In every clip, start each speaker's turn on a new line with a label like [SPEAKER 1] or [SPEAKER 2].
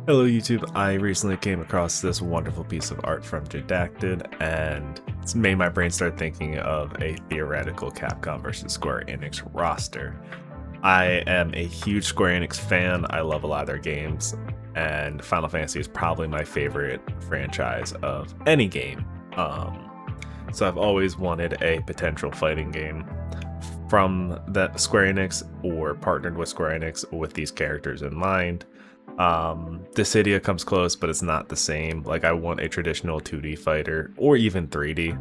[SPEAKER 1] Hello YouTube, I recently came across this wonderful piece of art from Jadacted, and it's made my brain start thinking of a theoretical Capcom versus Square Enix roster. I am a huge Square Enix fan, I love a lot of their games, and Final Fantasy is probably my favorite franchise of any game. So I've always wanted a potential fighting game from that Square Enix or partnered with Square Enix with these characters in mind. Dissidia comes close, but it's not the same. Like, I want a traditional 2D fighter or even 3D.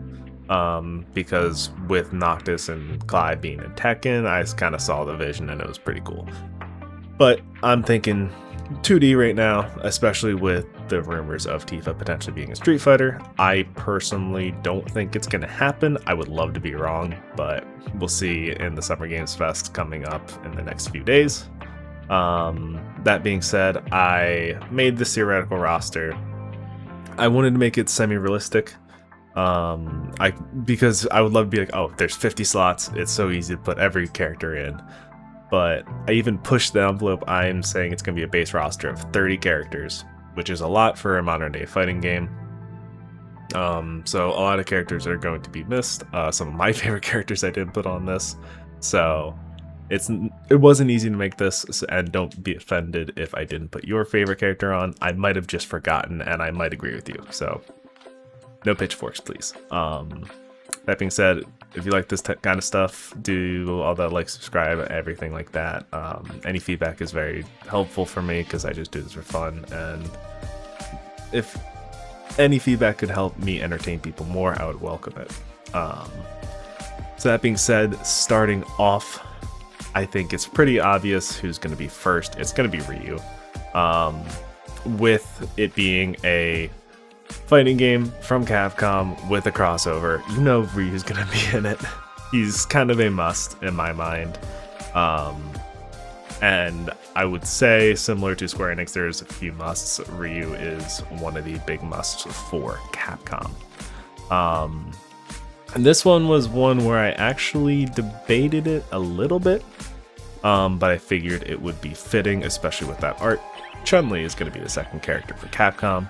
[SPEAKER 1] Because with Noctis and Clyde being in Tekken, I kind of saw the vision and it was pretty cool. But I'm thinking 2D right now, especially with the rumors of Tifa potentially being a Street Fighter. I personally don't think it's going to happen. I would love to be wrong, but we'll see in the Summer Games Fest coming up in the next few days. That being said, I made this theoretical roster. I wanted to make it semi-realistic. Because I would love to be like, oh, there's 50 slots. It's so easy to put every character in. But I even pushed the envelope. I'm saying it's going to be a base roster of 30 characters, which is a lot for a modern day fighting game. So a lot of characters are going to be missed. Some of my favorite characters I didn't put on this. So it wasn't easy to make this, and don't be offended if I didn't put your favorite character on. I might have just forgotten, and I might agree with you. So no pitchforks, please. That being said, if you like this kind of stuff, do all that, like, subscribe, everything like that. Any feedback is very helpful for me because I just do this for fun, and if any feedback could help me entertain people more, I would welcome it. So that being said, starting off, I think it's pretty obvious who's going to be first. It's going to be Ryu. With it being a fighting game from Capcom with a crossover, you know Ryu's going to be in it. He's kind of a must in my mind. And I would say, similar to Square Enix, there's a few musts. Ryu is one of the big musts for Capcom. And this one was one where I actually debated it a little bit, but I figured it would be fitting, especially with that art. Chun-Li is going to be the second character for Capcom.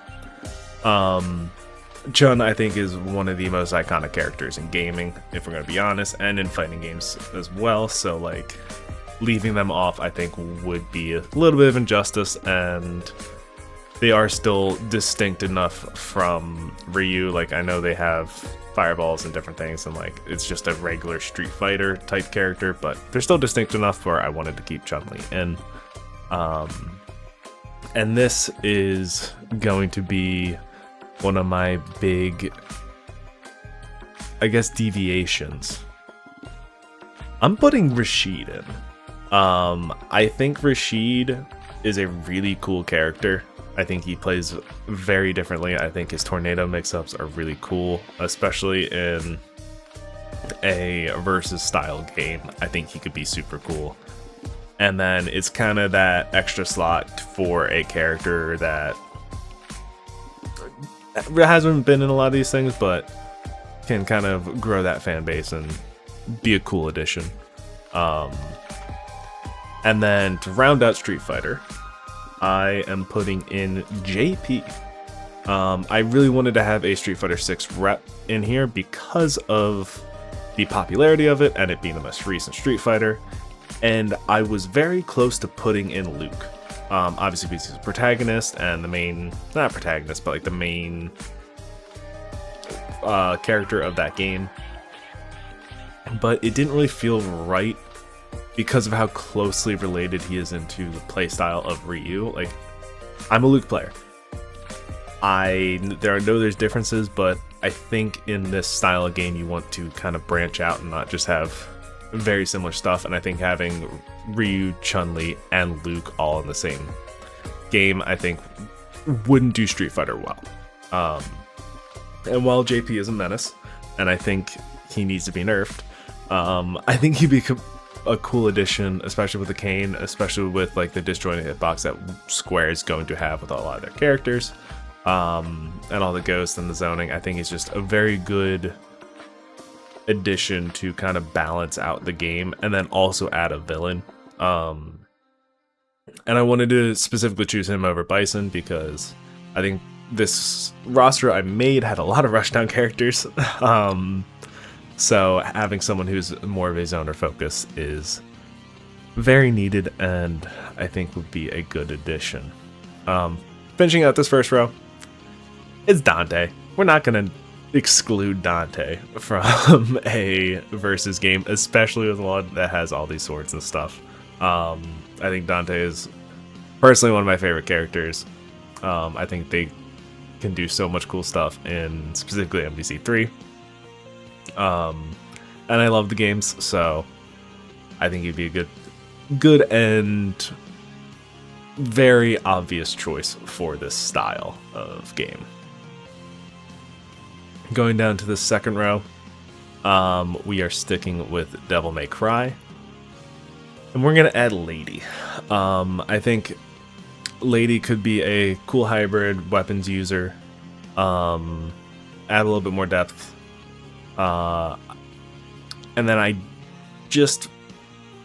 [SPEAKER 1] Chun, I think, is one of the most iconic characters in gaming, if we're going to be honest, and in fighting games as well, so, like, leaving them off, I think, would be a little bit of injustice, and they are still distinct enough from Ryu. Like, I know they have fireballs and different things, and, like, it's just a regular Street Fighter type character, but they're still distinct enough where I wanted to keep Chun-Li in. And this is going to be one of my big, I guess, deviations. I'm putting Rashid in. I think Rashid is a really cool character. I think he plays very differently. I think his tornado mix-ups are really cool, especially in a versus style game. I think he could be super cool. And then it's kind of that extra slot for a character that hasn't been in a lot of these things, but can kind of grow that fan base and be a cool addition. And then to round out Street Fighter, I am putting in JP. I really wanted to have a Street Fighter 6 rep in here because of the popularity of it and it being the most recent Street Fighter. And I was very close to putting in Luke. Obviously because he's a protagonist and the main, not protagonist, but like the main character of that game. But it didn't really feel right because of how closely related he is into the playstyle of Ryu. Like, I'm a Luke player. There's differences, but I think in this style of game you want to kind of branch out and not just have very similar stuff, and I think having Ryu, Chun-Li, and Luke all in the same game, I think, wouldn't do Street Fighter well. And while JP is a menace, and I think he needs to be nerfed, I think he'd be a cool addition, especially with the cane, especially with, like, the disjointed hitbox that Square is going to have with a lot of their characters, and all the ghosts and the zoning. I think he's just a very good addition to kind of balance out the game and then also add a villain. And I wanted to specifically choose him over Bison because I think this roster I made had a lot of rushdown characters. So having someone who's more of a zoner focus is very needed, and I think would be a good addition. Finishing out this first row, it's Dante. We're not going to exclude Dante from a versus game, especially with one that has all these swords and stuff. I think Dante is personally one of my favorite characters. I think they can do so much cool stuff in specifically MVC3. And I love the games, so I think he'd be a good and very obvious choice for this style of game. Going down to the second row, we are sticking with Devil May Cry, and we're gonna add Lady. I think Lady could be a cool hybrid weapons user, add a little bit more depth, and then I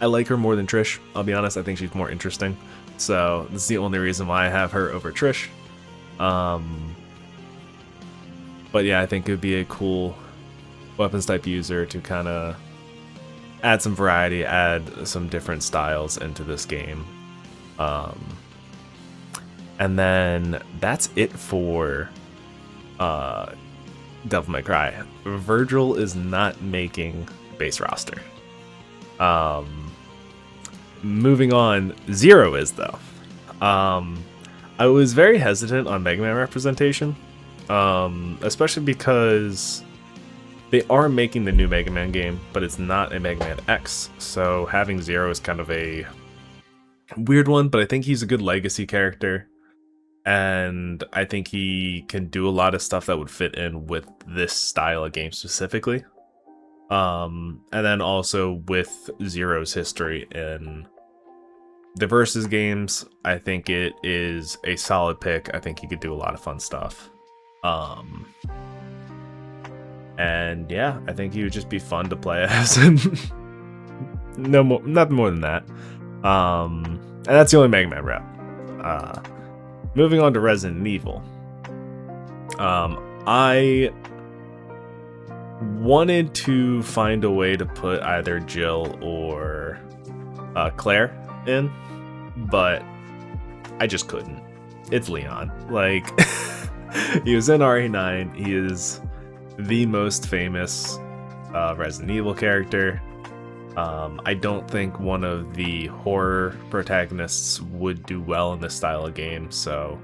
[SPEAKER 1] like her more than Trish. I'll be honest, I think she's more interesting. So this is the only reason why I have her over Trish. But yeah, I think it would be a cool weapons type user to kind of add some variety, add some different styles into this game. And then that's it for Devil May Cry. Virgil is not making base roster. Moving on, Zero is though. I was very hesitant on Mega Man representation, especially because they are making the new Mega Man game, but it's not a Mega Man X, so having Zero is kind of a weird one, but I think he's a good legacy character, and I think he can do a lot of stuff that would fit in with this style of game specifically. And then also with Zero's history in the Versus games, I think it is a solid pick. I think he could do a lot of fun stuff. And yeah, I think he would just be fun to play as. Nothing more than that. And that's the only Mega Man rep. Moving on to Resident Evil. I wanted to find a way to put either Jill or Claire in, but I just couldn't. It's Leon. Like, he was in RE9. He is the most famous Resident Evil character. I don't think one of the horror protagonists would do well in this style of game, so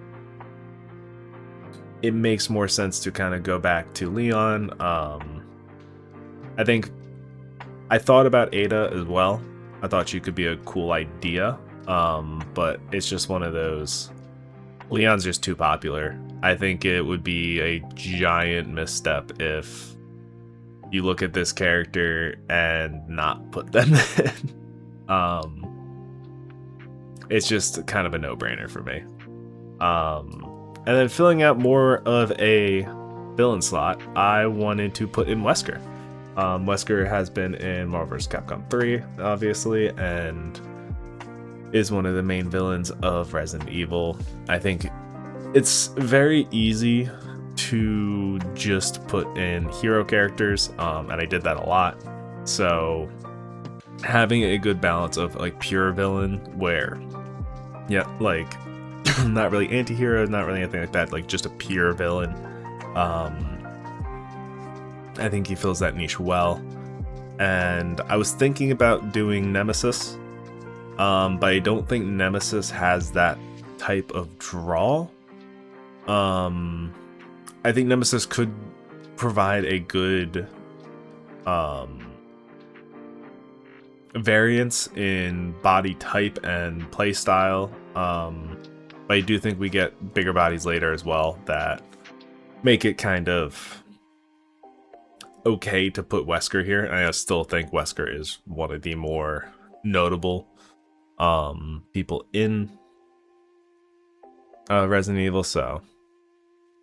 [SPEAKER 1] it makes more sense to kind of go back to Leon. I think I thought about Ada as well. I thought she could be a cool idea, but it's just one of those. Leon's just too popular. I think it would be a giant misstep if you look at this character and not put them in. It's just kind of a no-brainer for me. And then filling out more of a villain slot, I wanted to put in Wesker. Wesker has been in Marvel vs. Capcom 3, obviously, and is one of the main villains of Resident Evil. I think it's very easy to just put in hero characters, and I did that a lot. So having a good balance of like pure villain where, yeah, like not really anti-hero, not really anything like that, like just a pure villain. I think he fills that niche well. And I was thinking about doing Nemesis, but I don't think Nemesis has that type of draw. I think Nemesis could provide a good variance in body type and play style. But I do think we get bigger bodies later as well that make it kind of okay to put Wesker here. And I still think Wesker is one of the more notable people in Resident Evil, so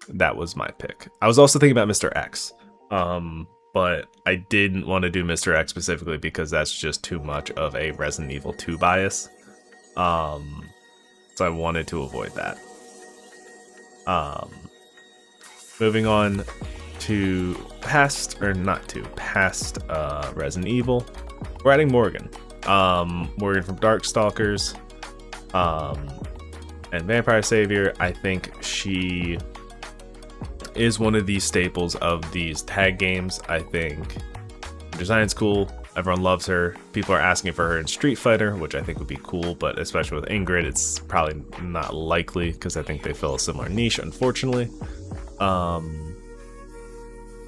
[SPEAKER 1] that was my pick. I was also thinking about Mr. X, but I didn't want to do Mr. X specifically because that's just too much of a Resident Evil 2 bias. so I wanted to avoid that. Moving on to past Resident Evil, we're adding Morgan. Morgan from Darkstalkers, and Vampire Savior. I think she is one of these staples of these tag games. I think her design's cool. Everyone loves her. People are asking for her in Street Fighter, which I think would be cool, but especially with Ingrid, it's probably not likely because I think they fill a similar niche, unfortunately.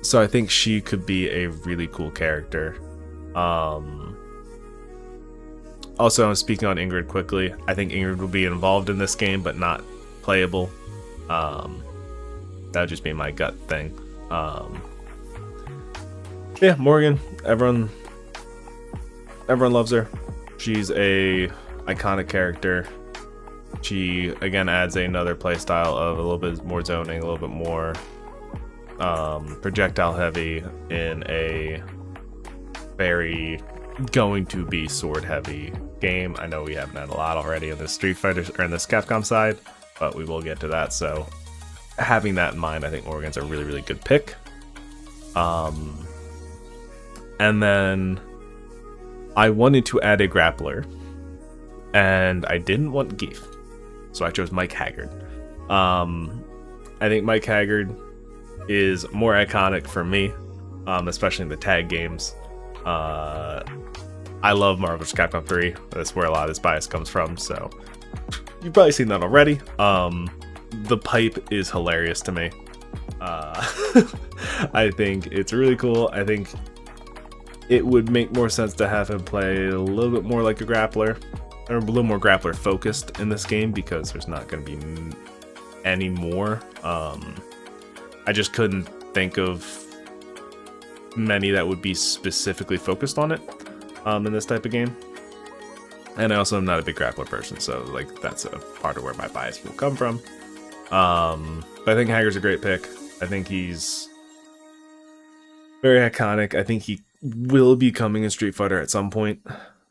[SPEAKER 1] So I think she could be a really cool character. Also, I'm speaking on Ingrid quickly. I think Ingrid will be involved in this game, but not playable. That would just be my gut thing. Yeah, Morgan. Everyone loves her. She's a iconic character. She again adds another playstyle of a little bit more zoning, a little bit more projectile heavy in a very going to be sword heavy game. I know we haven't had a lot already in this Street Fighter or in this Capcom side, but we will get to that. So having that in mind, I think Morgan's a really, really good pick. And then I wanted to add a grappler, and I didn't want Geef, so I chose Mike Haggard. I think Mike Haggard is more iconic for me, especially in the tag games. I love Marvel vs. Capcom 3. That's where a lot of this bias comes from, so you've probably seen that already. The pipe is hilarious to me. I think it's really cool. I think it would make more sense to have him play a little bit more like a grappler, or a little more grappler focused in this game, because there's not going to be any more. I just couldn't think of many that would be specifically focused on it in this type of game. And I also am not a big grappler person, so like that's a part of where my bias will come from. But I think Haggard's a great pick. I think he's very iconic. I think he will be coming in Street Fighter at some point,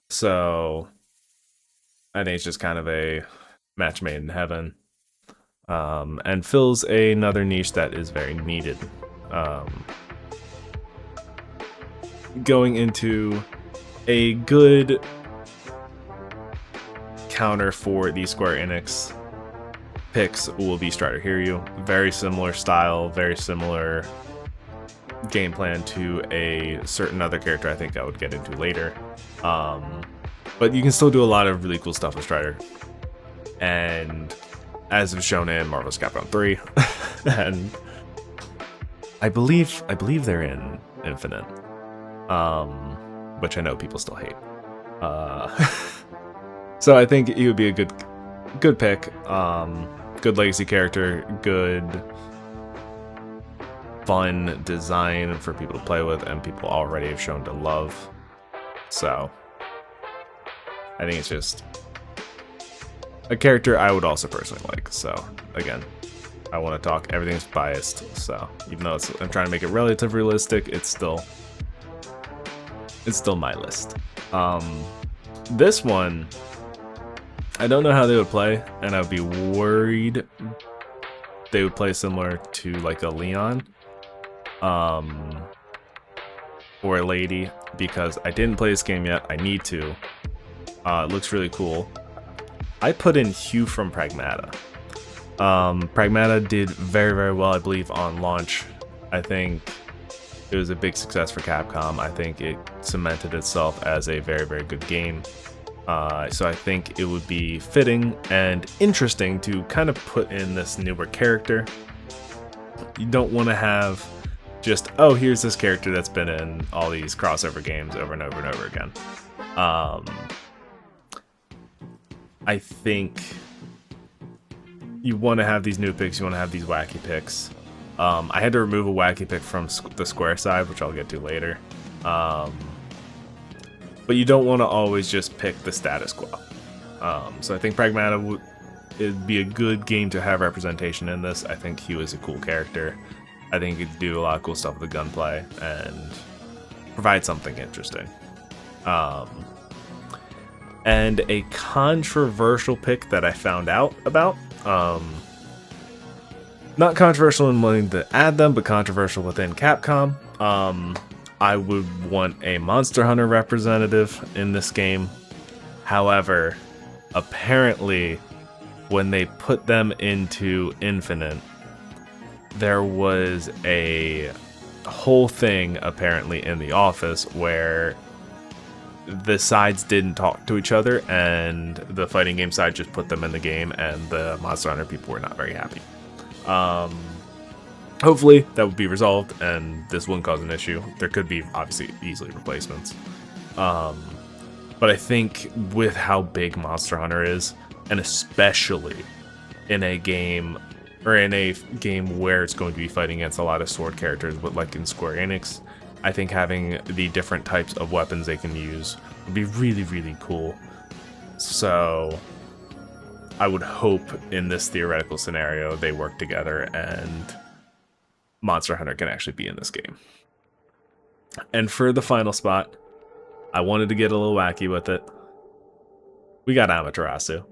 [SPEAKER 1] so I think it's just kind of a match made in heaven, and fills another niche that is very needed. Going into a good counter for the Square Enix picks will be Strider Hiryu. Very similar style, very similar game plan to a certain other character I think I would get into later. But you can still do a lot of really cool stuff with Strider. And as was shown in Marvel vs. Capcom 3, and I believe they're in Infinite, which I know people still hate. So I think he would be a good pick. Good legacy character, good fun design for people to play with, and people already have shown to love. So I think it's just a character I would also personally like. So again, I want to talk, everything's biased, so even though I'm trying to make it relatively realistic, it's still my list. This one, I don't know how they would play, and I'd be worried they would play similar to like a Leon, or a Lady, because I didn't play this game yet. I need to. It looks really cool. I put in Hugh from Pragmata. Pragmata did very, very well, I believe, on launch. I think it was a big success for Capcom. I think it cemented itself as a very, very good game. So I think it would be fitting and interesting to kind of put in this newer character. You don't want to have just, oh, here's this character that's been in all these crossover games over and over and over again. I think you want to have these new picks, you want to have these wacky picks. I had to remove a wacky pick from the Square side, which I'll get to later. But you don't want to always just pick the status quo. So I think Pragmata it'd be a good game to have representation in this. I think Hugh is a cool character. I think he could do a lot of cool stuff with the gunplay and provide something interesting. And a controversial pick that I found out about, not controversial in wanting to add them, but controversial within Capcom. I would want a Monster Hunter representative in this game. However, apparently, when they put them into Infinite, there was a whole thing apparently in the office where the sides didn't talk to each other, and the fighting game side just put them in the game, and the Monster Hunter people were not very happy. Hopefully that would be resolved and this wouldn't cause an issue. There could be obviously easily replacements. But I think with how big Monster Hunter is, and especially in a game where it's going to be fighting against a lot of sword characters, but like in Square Enix, I think having the different types of weapons they can use would be really, really cool. So I would hope in this theoretical scenario they work together and Monster Hunter can actually be in this game. And for the final spot, I wanted to get a little wacky with it. We got Amaterasu.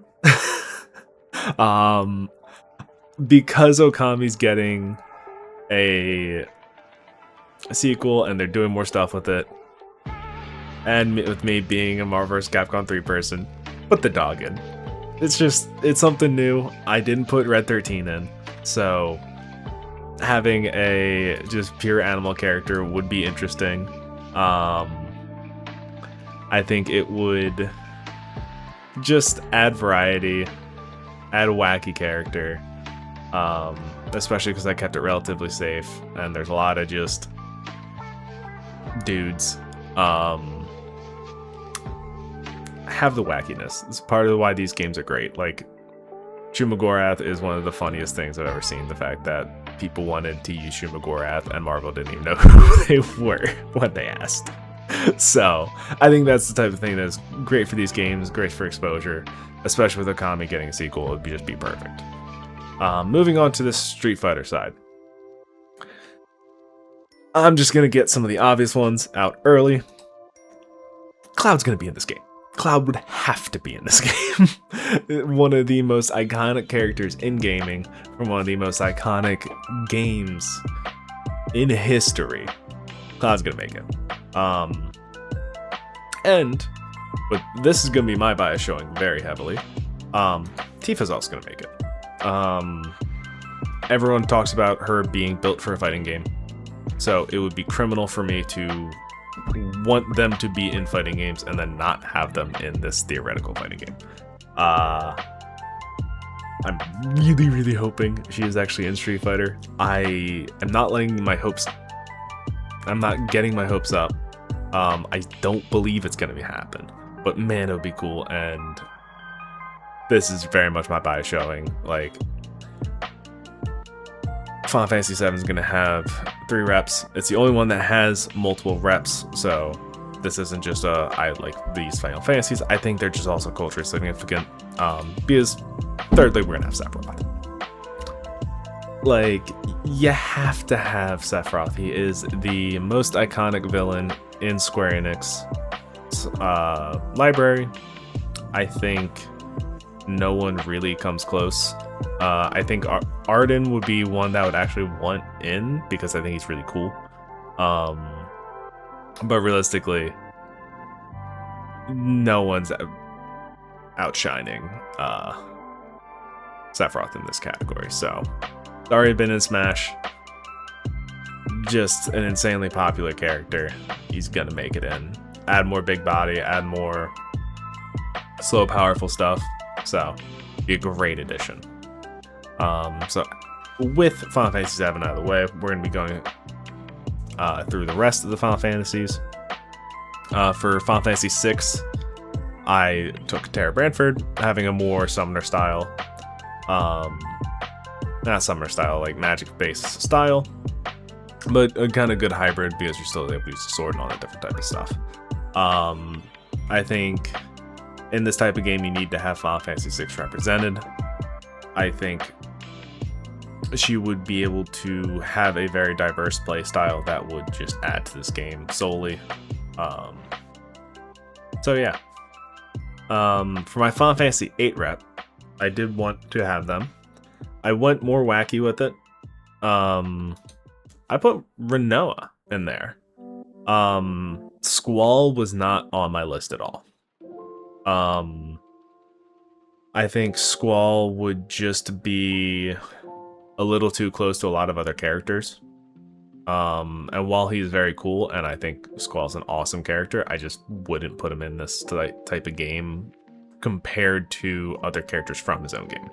[SPEAKER 1] Because Okami's getting a sequel and they're doing more stuff with it, and with me being a Marvel vs. Capcom 3 person, put the dog in. It's something new. I didn't put Red 13 in, so having a just pure animal character would be interesting. I think it would just add variety, add a wacky character, especially because I kept it relatively safe, and there's a lot of just dudes. Have the wackiness. It's part of why these games are great. Like, Shumagorath is one of the funniest things I've ever seen. The fact that people wanted to use Shumagorath and Marvel didn't even know who they were when they asked. So I think that's the type of thing that's great for these games, great for exposure, especially with Okami getting a sequel. It would just be perfect. Moving on to the Street Fighter side. I'm just going to get some of the obvious ones out early. Cloud's going to be in this game. Cloud would have to be in this game. One of the most iconic characters in gaming from one of the most iconic games in history. Cloud's going to make it. But this is going to be my bias showing very heavily. Tifa's also going to make it. Everyone talks about her being built for a fighting game. So it would be criminal for me to want them to be in fighting games and then not have them in this theoretical fighting game. I'm really, really hoping she is actually in Street Fighter. I am not letting my hopes... I'm not getting my hopes up. I don't believe it's going to happen. But man, it would be cool, and this is very much my bias showing. Like, Final Fantasy VII is going to have 3 reps. It's the only one that has multiple reps, so this isn't just I like these Final Fantasies. I think they're just also culturally significant, because thirdly, we're going to have Sephiroth. Like, you have to have Sephiroth. He is the most iconic villain in Square Enix library. I think no one really comes close. I think Arden would be one that I would actually want in because I think he's really cool. But realistically, no one's outshining Sephiroth in this category. So, it's already been in Smash. Just an insanely popular character. He's gonna make it in. Add more big body, add more slow, powerful stuff. So, be a great addition. So with Final Fantasy VII out of the way, we're going to be going through the rest of the Final Fantasies. For Final Fantasy VI, I took Tara Branford, having a more summoner style. Not summoner style, like magic-based style. But a kind of good hybrid because you're still able to use the sword and all that different type of stuff. I think in this type of game, you need to have Final Fantasy VI represented. I think she would be able to have a very diverse play style that would just add to this game solely. So yeah, For my Final Fantasy VIII rep, I did want to have them. I went more wacky with it. I put Renoa in there. Squall was not on my list at all. I think Squall would just be a little too close to a lot of other characters. And while he's very cool, and I think Squall's an awesome character, I just wouldn't put him in this type of game compared to other characters from his own game.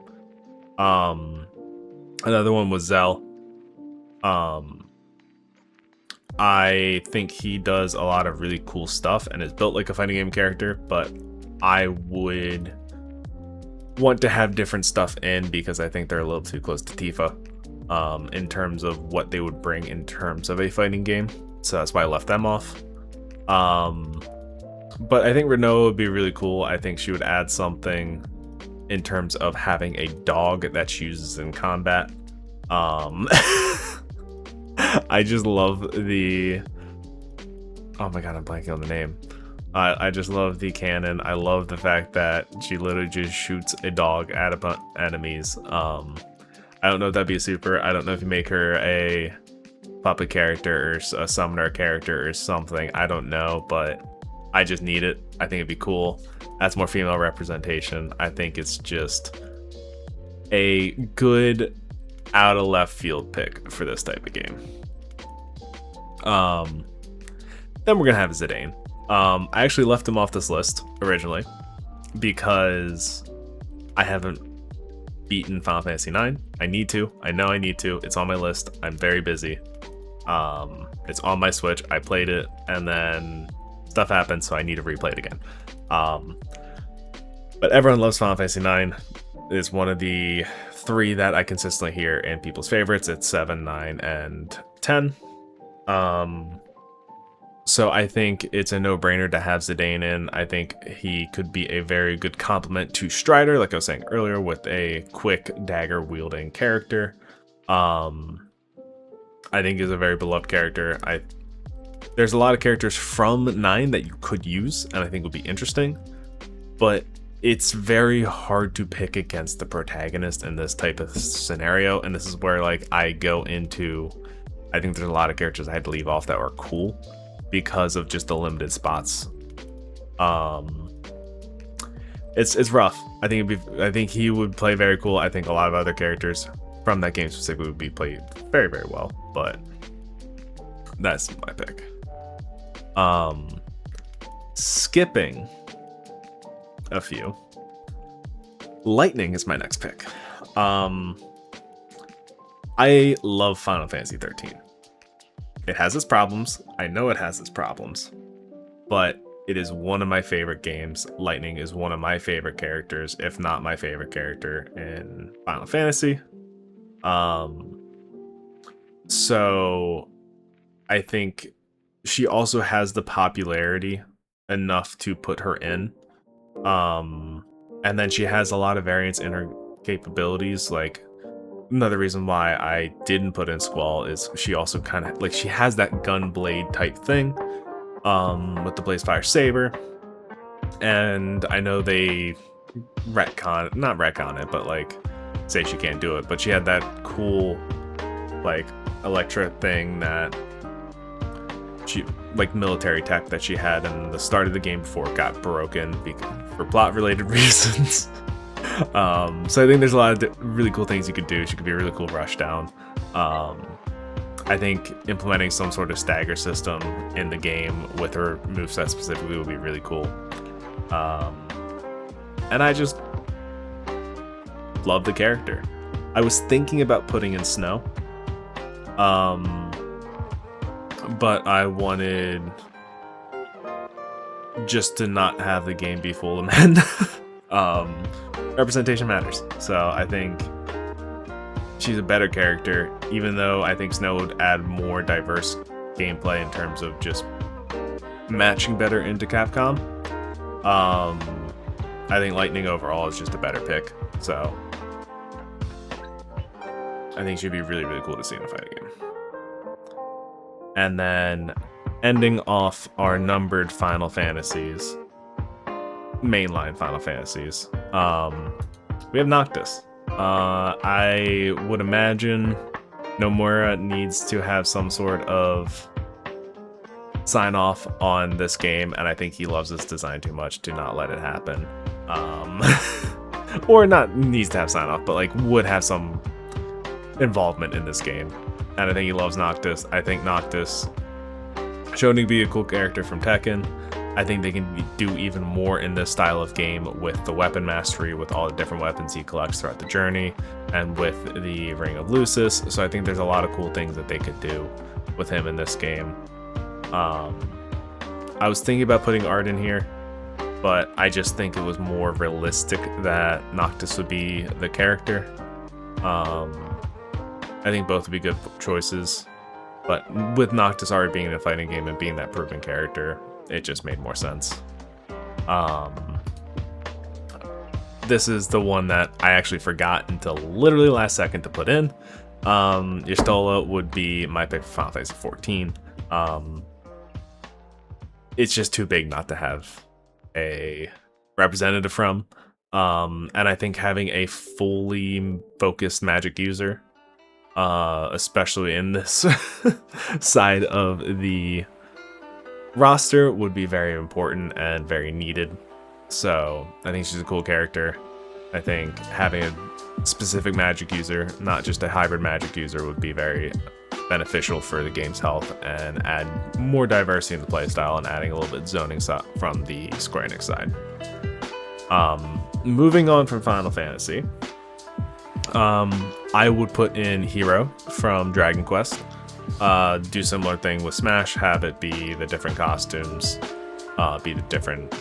[SPEAKER 1] Another one was Zell. I think he does a lot of really cool stuff and is built like a fighting game character, but I would want to have different stuff in because I think they're a little too close to Tifa in terms of what they would bring in terms of a fighting game. So that's why I left them off. But I think Renoa would be really cool. I think she would add something in terms of having a dog that she uses in combat. I just love the... Oh my god, I'm blanking on the name. I just love the cannon. I love the fact that she literally just shoots a dog at enemies. I don't know if that'd be a super. I don't know if you make her a puppet character or a summoner character or something. I don't know, but I just need it. I think it'd be cool. That's more female representation. I think it's just a good out of left field pick for this type of game. Then we're gonna have Zidane. I actually left him off this list originally because I haven't beaten Final Fantasy IX. I need to. I know I need to. It's on my list. I'm very busy. It's on my Switch. I played it and then stuff happened, so I need to replay it again. But everyone loves Final Fantasy IX. It's one of the 3 that I consistently hear in people's favorites. It's 7, 9, and 10. So I think it's a no-brainer to have Zidane in. I think he could be a very good complement to Strider, like I was saying earlier, with a quick dagger-wielding character. I think he's a very beloved character. There's a lot of characters from 9 that you could use, and I think would be interesting, but it's very hard to pick against the protagonist in this type of scenario, and this is where like I go into... I think there's a lot of characters I had to leave off that were cool because of just the limited spots. It's rough. I think he would play very cool. I think a lot of other characters from that game specifically would be played very, very well, but that's my pick. Skipping a few. Lightning is my next pick. I love Final Fantasy 13. It has its problems. I know it has its problems, but it is one of my favorite games. Lightning is one of my favorite characters, if not my favorite character in Final Fantasy. So I think she also has the popularity enough to put her in. And then she has a lot of variance in her capabilities. Like, another reason why I didn't put in Squall is she also kind of, like, she has that gun blade type thing with the Blazefire Saber. And I know they not retcon it, but like say she can't do it, but she had that cool like Electra thing that she, like military tech that she had in the start of the game before it got broken for plot related reasons. So I think there's a lot of really cool things you could do. She could be a really cool rushdown. I think implementing some sort of stagger system in the game with her moveset specifically would be really cool. And I just love the character. I was thinking about putting in Snow, but I wanted just to not have the game be full of men. Representation matters, so I think she's a better character, even though I think Snow would add more diverse gameplay in terms of just matching better into Capcom. I think Lightning overall is just a better pick, so I think she'd be really, really cool to see in a fighting game. And then ending off our numbered Final Fantasies, mainline Final Fantasies. We have Noctis. I would imagine Nomura needs to have some sort of sign off on this game, and I think he loves this design too much to not let it happen. Or not needs to have sign off, but like would have some involvement in this game. And I think he loves Noctis. I think Noctis showed to be a cool character from Tekken. I think they can do even more in this style of game with the weapon mastery, with all the different weapons he collects throughout the journey, and with the Ring of Lucis. So I think there's a lot of cool things that they could do with him in this game. I was thinking about putting art in here, but I just think it was more realistic that Noctis would be the character. I think both would be good choices, but with Noctis already being in a fighting game and being that proven character, it just made more sense. This is the one that I actually forgot until literally last second to put in. Y'shtola would be my pick for Final Fantasy 14. It's just too big not to have a representative from. And I think having a fully focused magic user, especially in this side of the roster, would be very important and very needed. So I think she's a cool character. I think having a specific magic user, not just a hybrid magic user, would be very beneficial for the game's health and add more diversity in the playstyle and adding a little bit zoning from the Square Enix side. Moving on from Final Fantasy, I would put in Hero from Dragon Quest. Do similar thing with Smash, have it be the different costumes, be the different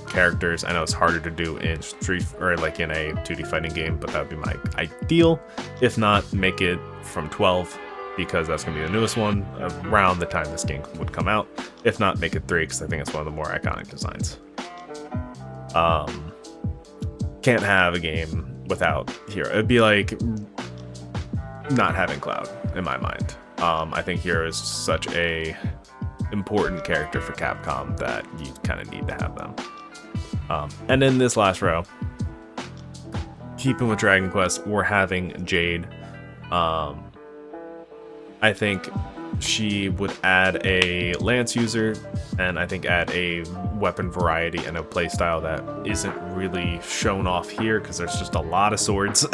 [SPEAKER 1] characters. I know it's harder to do in Street or like in a 2D fighting game, but that would be my ideal. If not, make it from 12, because that's going to be the newest one around the time this game would come out. If not, make it 3, because I think it's one of the more iconic designs. Can't have a game without Hero. It'd be like not having Cloud in my mind. I think Hero is such a important character for Capcom that you kind of need to have them. And in this last row, keeping with Dragon Quest, we're having Jade. I think she would add a lance user, and I think add a weapon variety and a playstyle that isn't really shown off here because there's just a lot of swords.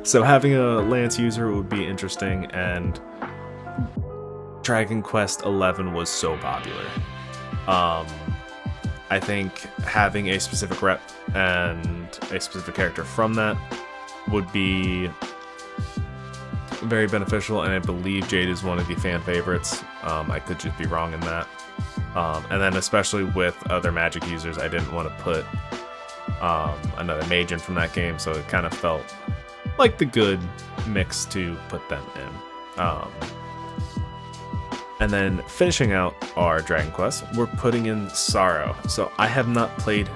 [SPEAKER 1] So having a lance user would be interesting, and Dragon Quest XI was so popular. I think having a specific rep and a specific character from that would be very beneficial, and I believe Jade is one of the fan favorites. I could just be wrong in that. And then especially with other magic users, I didn't want to put another mage in from that game, so it kind of felt like the good mix to put them in. And then finishing out our Dragon Quest, we're putting in Sorrow. So I have not played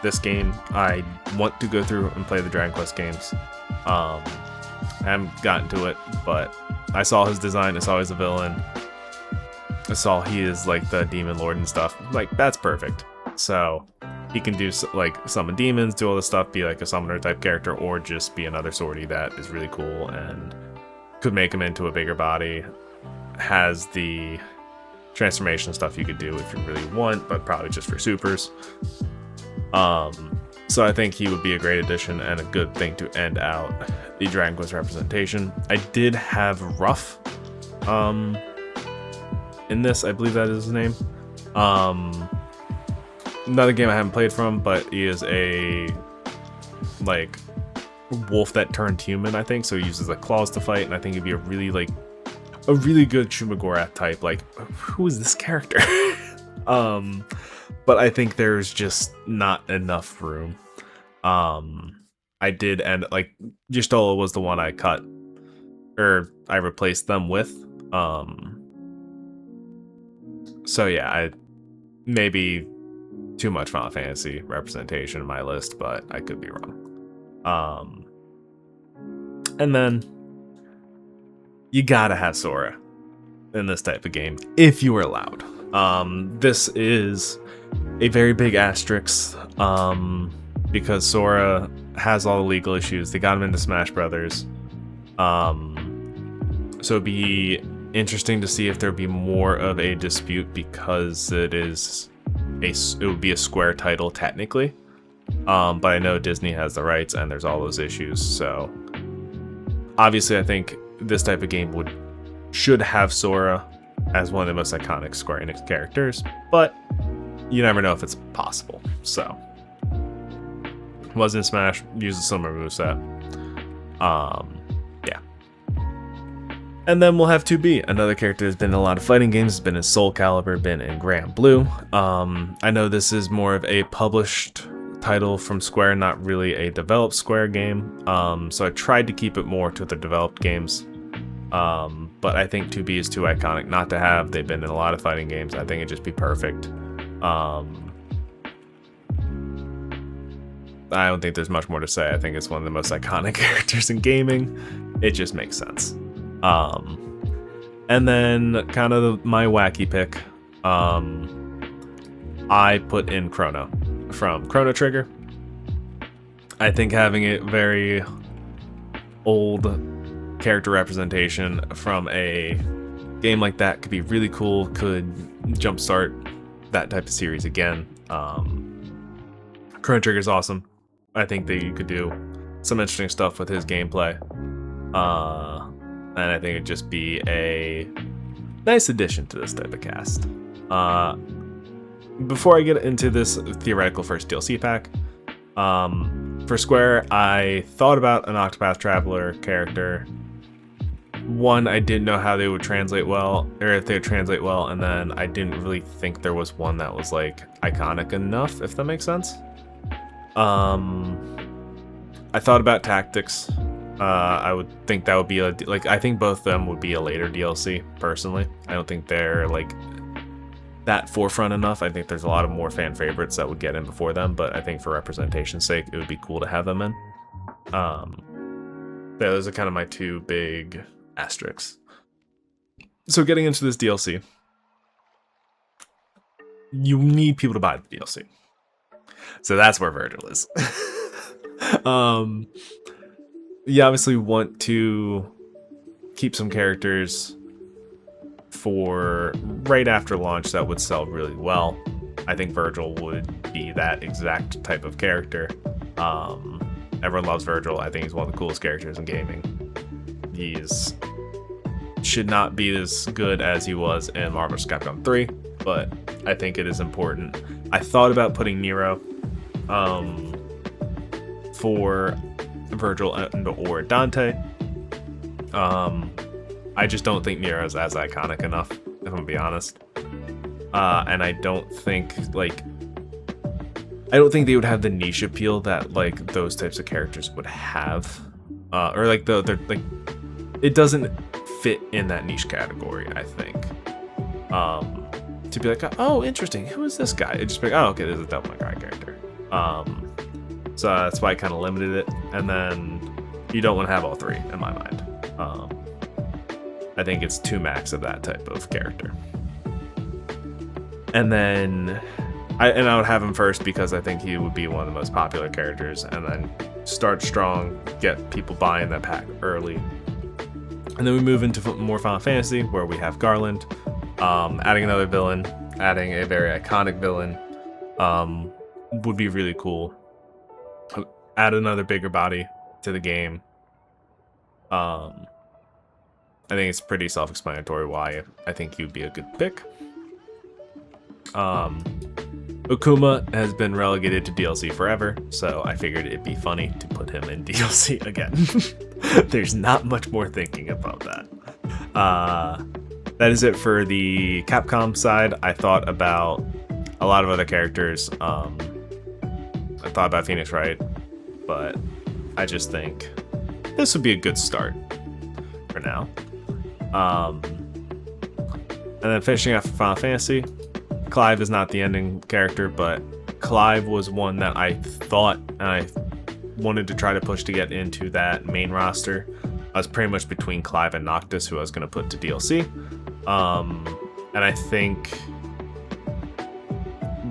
[SPEAKER 1] this game. I want to go through and play the Dragon Quest games. I haven't gotten to it, but I saw his design. I saw he's a villain. I saw he is like the demon lord and stuff. Like, that's perfect. So he can do like summon demons, do all this stuff, be like a summoner type character, or just be another swordy that is really cool and could make him into a bigger body. Has the transformation stuff you could do if you really want, but probably just for supers. So I think he would be a great addition and a good thing to end out the Dragon Quest representation. I did have Ruff in this, I believe that is his name. Another game I haven't played from, but he is a like wolf that turned human, I think. So he uses like claws to fight, and I think he'd be a really good Shumagorath type. Like, who is this character? But I think there's just not enough room. I did end like Y'shtola was the one I cut, or I replaced them with. So yeah, I maybe too much Final Fantasy representation in my list, but I could be wrong. And then you gotta have Sora in this type of game if you are allowed. This is a very big asterisk, because Sora has all the legal issues. They got him into Smash Brothers. So it'd be interesting to see if there'd be more of a dispute, because it would be a Square title technically. But I know Disney has the rights and there's all those issues. So obviously I think this type of game should have Sora as one of the most iconic Square Enix characters, but you never know if it's possible. So was in Smash, used a similar moveset. Yeah. And then we'll have 2B, another character that's been in a lot of fighting games, has been in Soul Calibur, been in Grand Blue. I know this is more of a published title from Square, not really a developed Square game. So I tried to keep it more to the developed games. But I think 2B is too iconic not to have. They've been in a lot of fighting games. I think it'd just be perfect. I don't think there's much more to say. I think it's one of the most iconic characters in gaming. It just makes sense. And then kind of my wacky pick, I put in Chrono from Chrono Trigger. I think having a very old character representation from a game like that could be really cool, could jumpstart that type of series again. Chrono Trigger is awesome. I think that you could do some interesting stuff with his gameplay. And I think it'd just be a nice addition to this type of cast. Before I get into this theoretical first DLC pack, for Square, I thought about an Octopath Traveler character. One, I didn't know how they would translate well, or if they would translate well, and then I didn't really think there was one that was like iconic enough, if that makes sense. I thought about Tactics. I would think that would be I think both of them would be a later DLC, personally. I don't think they're like that forefront enough. I think there's a lot of more fan favorites that would get in before them, but I think for representation's sake, it would be cool to have them in. Yeah, those are kind of my two big asterisks. So getting into this DLC, you need people to buy the DLC. So that's where Virgil is. You obviously want to keep some characters for right after launch that would sell really well. I think Virgil would be that exact type of character. Everyone loves Virgil. I think he's one of the coolest characters in gaming. He's should not be as good as he was in Marvel vs. Capcom 3, but I think it is important. I thought about putting Nero for Virgil and or Dante. I just don't think Nero's as iconic enough, if I'm gonna be honest. And I don't think they would have the niche appeal that like those types of characters would have, or like they're like it doesn't fit in that niche category. I think to be like, oh, interesting, who is this guy? It just be like, oh, okay, this is a Devil May Cry character. So that's why I kind of limited it. And then you don't want to have all three, in my mind. I think it's 2 max of that type of character. And then I would have him first because I think he would be one of the most popular characters, and then start strong, get people buying that pack early. And then we move into more Final Fantasy, where we have Garland, adding another villain, adding a very iconic villain, would be really cool. Add another bigger body to the game. I think it's pretty self-explanatory why I think he'd be a good pick. Okuma has been relegated to DLC forever, so I figured it'd be funny to put him in DLC again. There's not much more thinking about that. That is it for the Capcom side. I thought about a lot of other characters. I thought about Phoenix Wright, but I just think this would be a good start for now. And then finishing off Final Fantasy, Clive is not the ending character, but Clive was one that I thought and I wanted to try to push to get into that main roster. I was pretty much between Clive and Noctis, who I was going to put to DLC. And I think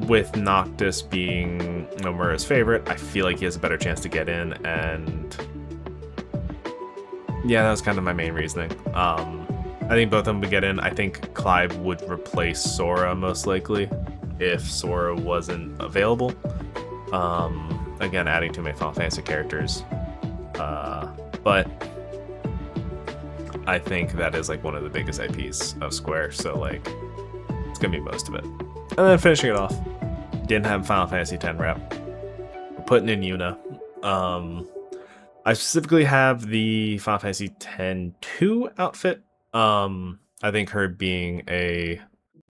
[SPEAKER 1] with Noctis being Nomura's favorite, I feel like he has a better chance to get in, and yeah, that was kind of my main reasoning. I think both of them would get in. I think Clive would replace Sora most likely if Sora wasn't available. Again, adding too many Final Fantasy characters. But I think that is like one of the biggest IPs of Square, so like it's gonna be most of it. And then finishing it off, didn't have Final Fantasy X rep. We're putting in Yuna. I specifically have the Final Fantasy X-2 outfit. I think her being a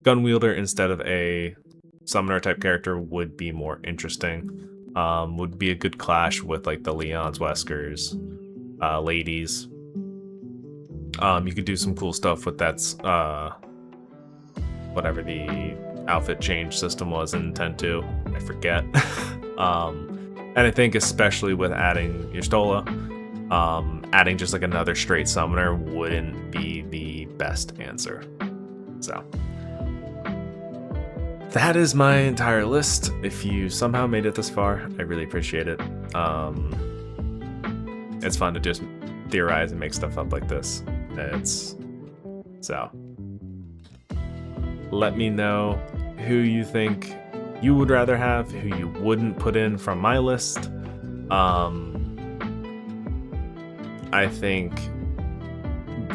[SPEAKER 1] gun wielder instead of a summoner type character would be more interesting. Would be a good clash with like the Leons, Weskers, ladies. You could do some cool stuff with that's whatever the outfit change system was in X-2. I forget. And I think especially with adding Y'shtola, adding just like another straight summoner wouldn't be the best answer. So that is my entire list. If you somehow made it this far, I really appreciate it. It's fun to just theorize and make stuff up like this. So let me know who you think you would rather have, who you wouldn't put in from my list. I think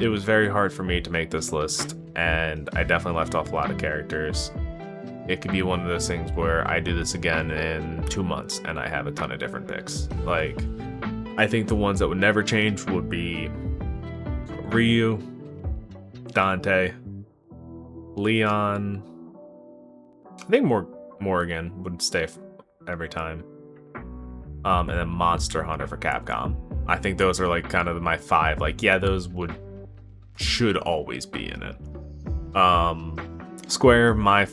[SPEAKER 1] it was very hard for me to make this list, and I definitely left off a lot of characters. It could be one of those things where I do this again in 2 months and I have a ton of different picks. Like, I think the ones that would never change would be Ryu, Dante, Leon. I think Morrigan would stay every time. And then Monster Hunter for Capcom. I think those are like kind of my 5. Like, yeah, those should always be in it. Square, my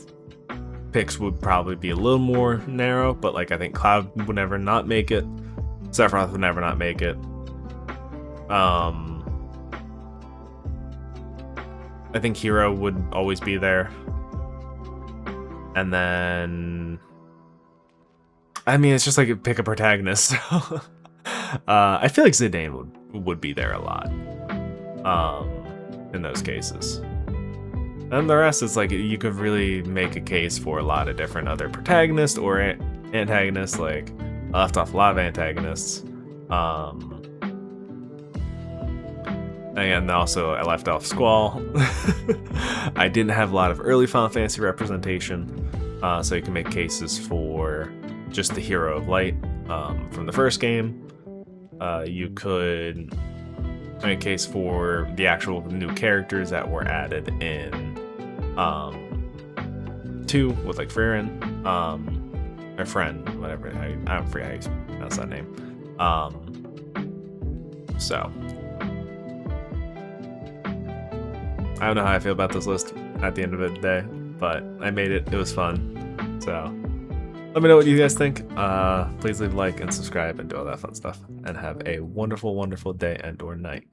[SPEAKER 1] picks would probably be a little more narrow, but like I think Cloud would never not make it. Sephiroth would never not make it. I think Hero would always be there. And then I mean, it's just like pick a protagonist. So I feel like Zidane would be there a lot in those cases. And the rest is like you could really make a case for a lot of different other protagonists or antagonists. Like I left off a lot of antagonists. And also I left off Squall. I didn't have a lot of early Final Fantasy representation, so you can make cases for just the Hero of Light from the first game. You could make a case for the actual new characters that were added in 2 with like Frieren, or Friend, whatever. I don't forget how you pronounce that name. So I don't know how I feel about this list at the end of the day, but I made it. It was fun. So let me know what you guys think. Please leave a like and subscribe and do all that fun stuff. And have a wonderful, wonderful day and or night.